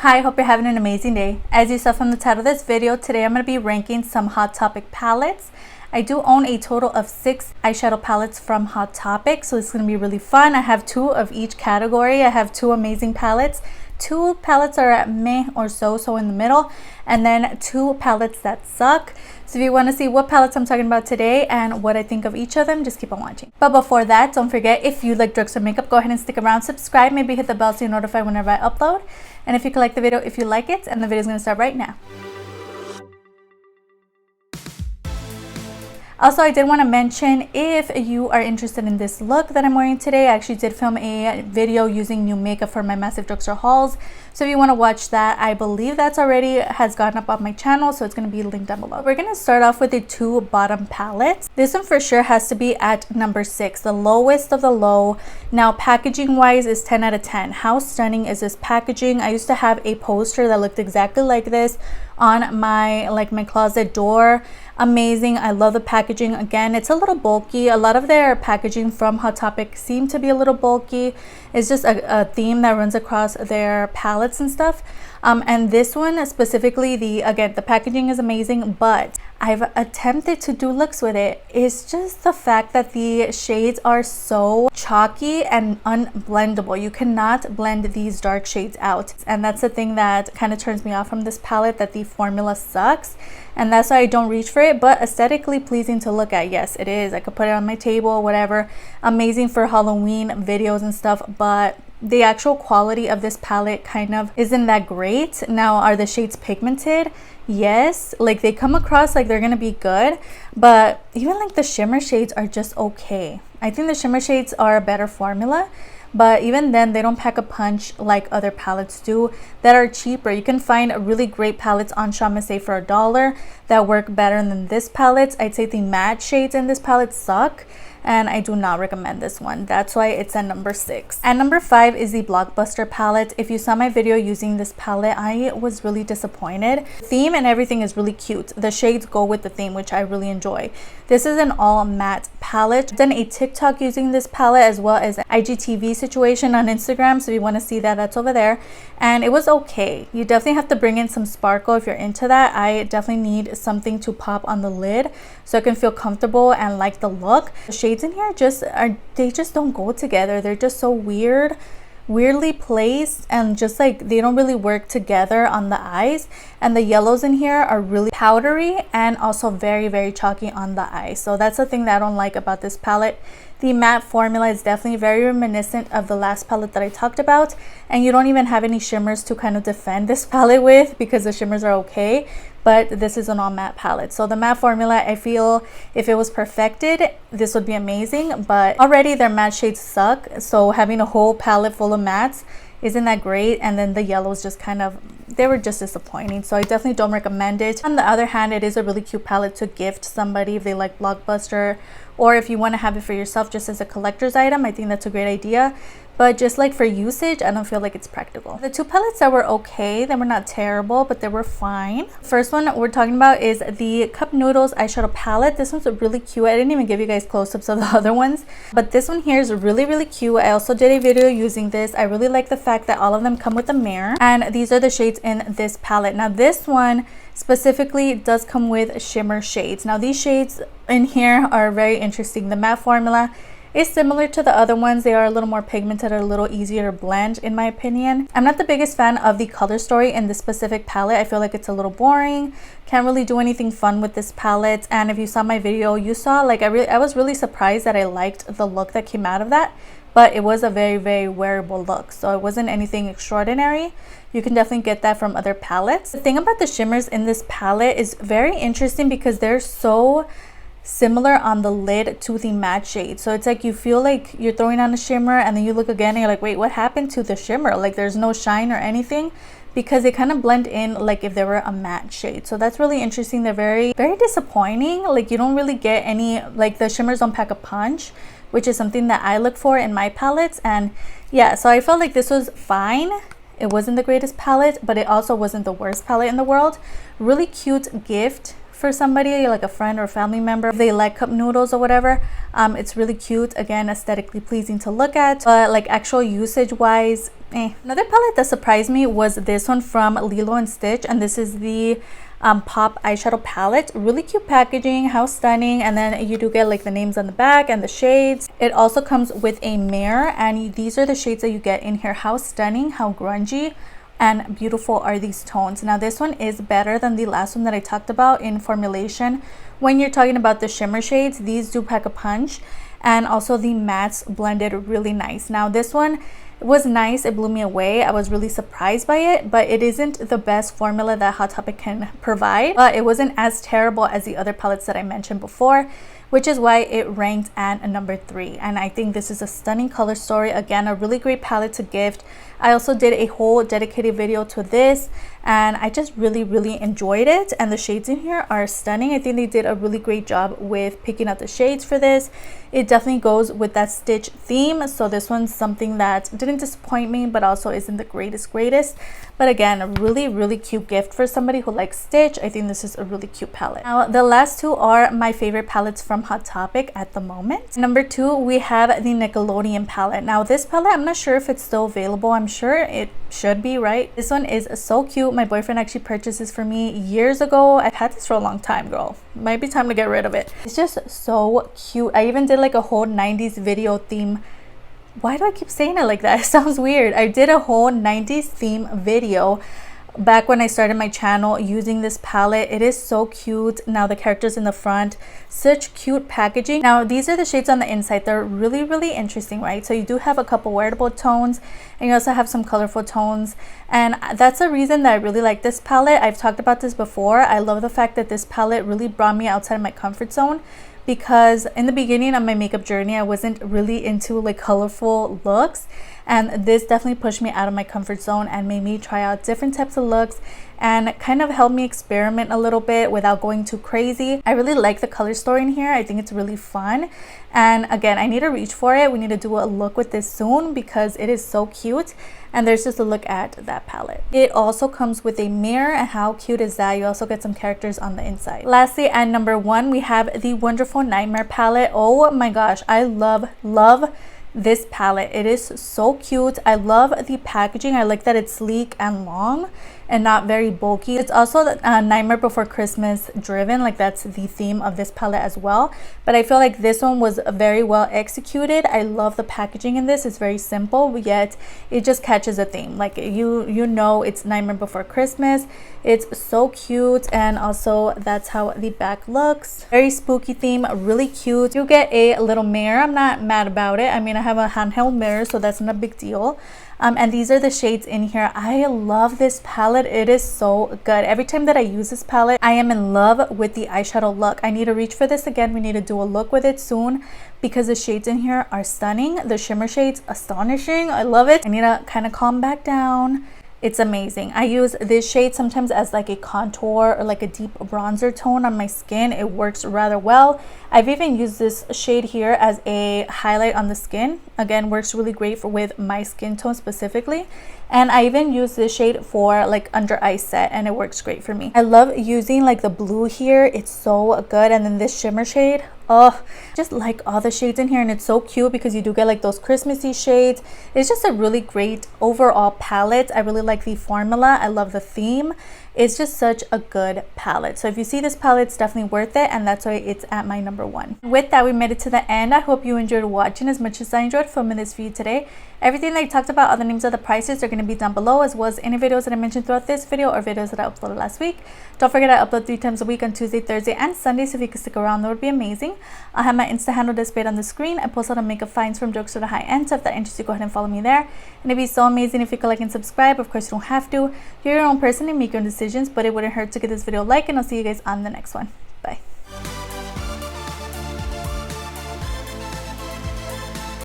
Hi, hope you're having an amazing day. As you saw from the title of this video, today I'm going to be ranking some Hot Topic palettes. I do own a total of 6 eyeshadow palettes from Hot Topic, so it's going to be really fun. I have 2 of each category. I have 2 amazing palettes. 2 palettes are at meh or so in the middle, and then 2 palettes that suck. So if you want to see what palettes I'm talking about today and what I think of each of them, just keep on watching. But before that, don't forget, if you like drugstore makeup, go ahead and stick around, subscribe, maybe hit the bell so you're notified whenever I upload. And if you could like the video if you like it, and the video is going to start right now. Also, I did want to mention, if you are interested in this look that I'm wearing today, I actually did film a video using new makeup for my massive drugstore hauls. So if you want to watch that, I believe that's already has gone up on my channel, so it's going to be linked down below. We're going to start off with the 2 bottom palettes. This one for sure has to be at number 6, the lowest of the low. Now, packaging wise is 10 out of 10. How stunning is this packaging? I used to have a poster that looked exactly like this on my closet door. Amazing. I love the packaging. Again, it's a little bulky. A lot of their packaging from Hot Topic seem to be a little bulky. It's just a theme that runs across their palettes and stuff. And this one specifically, the packaging is amazing, but I've attempted to do looks with it. It's just the fact that the shades are so chalky and unblendable. You cannot blend these dark shades out, and that's the thing that kind of turns me off from this palette, that the formula sucks, and that's why I don't reach for it. But aesthetically pleasing to look at, yes it is. I could put it on my table, whatever. Amazing for Halloween videos and stuff, but the actual quality of this palette kind of isn't that great. Now, are the shades pigmented? Yes, like they come across like they're gonna be good, but even like the shimmer shades are just okay. I think the shimmer shades are a better formula, but even then they don't pack a punch like other palettes do that are cheaper. You can find really great palettes on Shamise for $1 that work better than this palette. I'd say the matte shades in this palette suck, and I do not recommend this one. That's why it's at number 6. At number 5 is the Blockbuster palette. If you saw my video using this palette, I was really disappointed. The theme and everything is really cute. The shades go with the theme, which I really enjoy. This is an all matte palette. I've done a TikTok using this palette, as well as an IGTV situation on Instagram, so if you want to see that, that's over there. And it was okay. You definitely have to bring in some sparkle if you're into that. I definitely need something to pop on the lid so I can feel comfortable and like the look. The shades in here they just don't go together. They're just so weirdly placed, and just like they don't really work together on the eyes. And the yellows in here are really powdery and also very chalky on the eyes. So that's the thing that I don't like about this palette. The matte formula is definitely very reminiscent of the last palette that I talked about, and you don't even have any shimmers to kind of defend this palette with, because the shimmers are okay, but this is an all matte palette. So the matte formula, I feel if it was perfected, this would be amazing, but already their matte shades suck, so having a whole palette full of mattes isn't that great. And then the yellows just they were just disappointing, so I definitely don't recommend it. On the other hand, it is a really cute palette to gift somebody if they like Blockbuster, or if you want to have it for yourself just as a collector's item. I think that's a great idea, but just like for usage, I don't feel like it's practical. The 2 palettes that were okay, they were not terrible, but they were fine. First one we're talking about is the Cup Noodles eyeshadow palette. This one's really cute. I didn't even give you guys close-ups of the other ones, but this one here is really cute. I also did a video using this. I really like the fact that all of them come with a mirror, and these are the shades in this palette. Now, this one specifically does come with shimmer shades. Now, these shades in here are very interesting. The matte formula is similar to the other ones. They are a little more pigmented, or a little easier to blend in my opinion. I'm not the biggest fan of the color story in this specific palette. I feel like it's a little boring. Can't really do anything fun with this palette. And if you saw my video, you saw like I was really surprised that I liked the look that came out of that, but it was a very wearable look, so it wasn't anything extraordinary. You can definitely get that from other palettes. The thing about the shimmers in this palette is very interesting because they're so similar on the lid to the matte shade. So it's like you feel like you're throwing on a shimmer, and then you look again and you're like, wait, what happened to the shimmer? Like there's no shine or anything, because they kind of blend in like if they were a matte shade. So that's really interesting. They're very disappointing. Like you don't really get any, like the shimmers don't pack a punch, which is something that I look for in my palettes. And yeah, so I felt like this was fine. It wasn't the greatest palette, but it also wasn't the worst palette in the world. Really cute gift for somebody, like a friend or family member. If they like cup noodles or whatever, it's really cute. Again, aesthetically pleasing to look at, but like actual usage wise, Another palette that surprised me was this one from Lilo and Stitch, and this is the Pop eyeshadow palette. Really cute packaging, how stunning. And then you do get like the names on the back and the shades. It also comes with a mirror, and these are the shades that you get in here. How stunning, how grungy and beautiful are these tones. Now this one is better than the last one that I talked about in formulation. When you're talking about the shimmer shades, these do pack a punch, and also the mattes blended really nice. Now this one was nice, it blew me away. I was really surprised by it, but it isn't the best formula that Hot Topic can provide, but it wasn't as terrible as the other palettes that I mentioned before, which is why it ranked at number 3. And I think this is a stunning color story. Again, a really great palette to gift. I also did a whole dedicated video to this, and I just really enjoyed it. And the shades in here are stunning. I think they did a really great job with picking out the shades for this. It definitely goes with that Stitch theme, so this one's something that didn't disappoint me, but also isn't the greatest. But again, a really cute gift for somebody who likes Stitch. I think this is a really cute palette. Now the last two are my favorite palettes from Hot Topic at the moment. Number 2, we have the Nickelodeon palette. Now this palette, I'm not sure if it's still available. I'm sure it should be, right? This one is so cute. My boyfriend actually purchased this for me years ago. I've had this for a long time, girl. Might be time to get rid of it. It's just so cute. I even did like a whole 90s video theme. Why do I keep saying it like that? It sounds weird. I did a whole 90s theme video back when I started my channel using this palette. It is so cute. Now the characters in the front, such cute packaging. Now these are the shades on the inside. They're really interesting, right? So you do have a couple wearable tones, and you also have some colorful tones, and that's the reason that I really like this palette. I've talked about this before. I love the fact that this palette really brought me outside of my comfort zone, because in the beginning of my makeup journey, I wasn't really into like colorful looks, and this definitely pushed me out of my comfort zone and made me try out different types of looks and kind of helped me experiment a little bit without going too crazy. I really like the color story in here. I think it's really fun, and again, I need to reach for it. We need to do a look with this soon because it is so cute. And there's just a look at that palette. It also comes with a mirror, and how cute is that? You also get some characters on the inside. Lastly, at number 1, we have the Wonderful Nightmare palette. Oh my gosh, I love this palette. It is so cute. I love the packaging. I like that it's sleek and long and not very bulky. It's also Nightmare Before Christmas driven, like that's the theme of this palette as well, but I feel like this one was very well executed. I love the packaging in this. It's very simple, yet it just catches a theme. Like you know it's Nightmare Before Christmas. It's so cute, and also that's how the back looks. Very spooky theme, really cute. You get a little mirror. I'm not mad about it. I mean, I have a handheld mirror, so that's not a big deal. And these are the shades in here. I love this palette. It is so good. Every time that I use this palette, I am in love with the eyeshadow look. I need to reach for this again. We need to do a look with it soon because the shades in here are stunning. The shimmer shades, astonishing. I love it. I need to kind of calm back down. It's amazing. I use this shade sometimes as like a contour or like a deep bronzer tone on my skin. It works rather well. I've even used this shade here as a highlight on the skin. Again, works really great with my skin tone specifically. And I even use this shade for like under eye set, and it works great for me. I love using like the blue here. It's so good. And then this shimmer shade, oh, just like all the shades in here, and it's so cute because you do get like those Christmassy shades. It's just a really great overall palette. I really like the formula. I love the theme. It's just such a good palette. So if you see this palette, it's definitely worth it, and that's why it's at my number 1. With that, we made it to the end. I hope you enjoyed watching as much as I enjoyed filming this for you today. Everything that I talked about, all the names of the prices are going to be down below, as well as any videos that I mentioned throughout this video or videos that I uploaded last week. Don't forget I upload 3 times a week on Tuesday, Thursday, and Sunday, so if you could stick around, that would be amazing. I'll have my Insta handle displayed on the screen. I post a lot of makeup finds from jokes to the high end, so if that interests you, go ahead and follow me there. And it'd be so amazing if you could like and subscribe. Of course, you don't have to. You're your own person and make your own decisions, but it wouldn't hurt to give this video a like, and I'll see you guys on the next one.